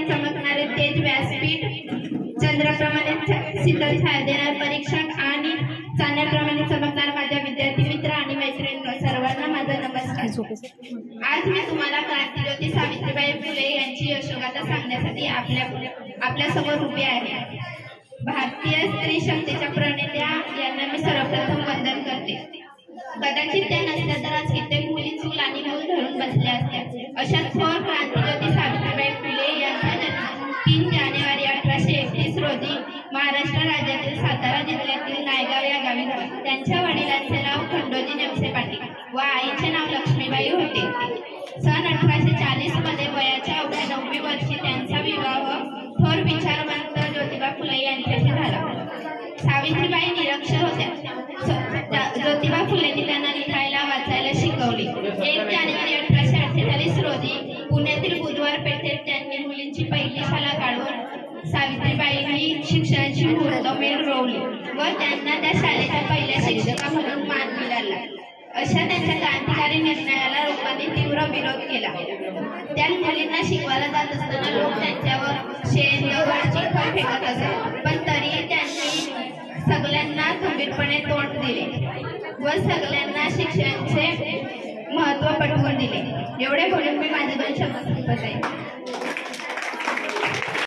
चमकणारे तेज व्यासपीठ, चंद्राप्रमाणे शीतल छाया देणारे परीक्षक आणि चांदण्याप्रमाणे चमकणारे माझ्या विद्यार्थी मित्र आणि मैत्रिणींनो, सर्वांना माझा नमस्कार। आज मी तुम्हाला क्रांतिज्योती सावित्रीबाई फुले यांची यशोगाथा सांगण्यासाठी आपल्या समोर उभी आहे। भारतीय स्त्री शक्तीच्या प्रणेत्या यांना मी सर्वप्रथम वंदन करते। कदाचित त्या नसत्या तर आज कित्येक मुली चूल आणि मूल धरून बसल्या असत्या। अशाच थोर क्रांतिज्योती सावित्रीबाई फुले यांचा जन्म 3 जानेवारी 1831 रोजी महाराष्ट्र राज्यातील सातारा जिल्ह्यातील नायगाव या गावी झाला। त्यांच्या वडिलांचे नाव खंडोजी नेवसे पाटील व आईचे नाव लक्ष्मीबाई होते। सन 1840 मध्ये वयाच्या अवघ्या 9वी वर्षी त्यांचा विवाह थोर विचारवंत ज्योतिबा फुले यांच्याशी झाला। सावित्रीबाई निरक्षर होत्या। ज्योतिबा फुलेंनी त्यांना लिहायला वाचायला शिकवले। 1 जानेवारी 1848 रोजी पुण्यातील बुधवार पेठेत त्यांनी मुलींची पहिली शाळा काढून सावित्रीबाईंनी शिक्षणाची मुहूर्तमेढ रोवली व त्यांना त्या शाळेच्या पहिल्या शिक्षिका म्हणून मान मिळाला। अशा त्यांच्या क्रांतिकारी निर्णयाला लोकांनी तीव्र विरोध केला। त्या मुलींना शिकवायला जात असताना लोक त्यांच्यावर शेण, दगड, चिखल फेकत असत, पण तरीही त्यांनी सगळ्यांना खंबीरपणे तोंड दिले व सगळ्यांना शिक्षणाचे महत्त्व पटवून दिले। एवढे बोलून मी माझे 2 शब्द संपत आहे।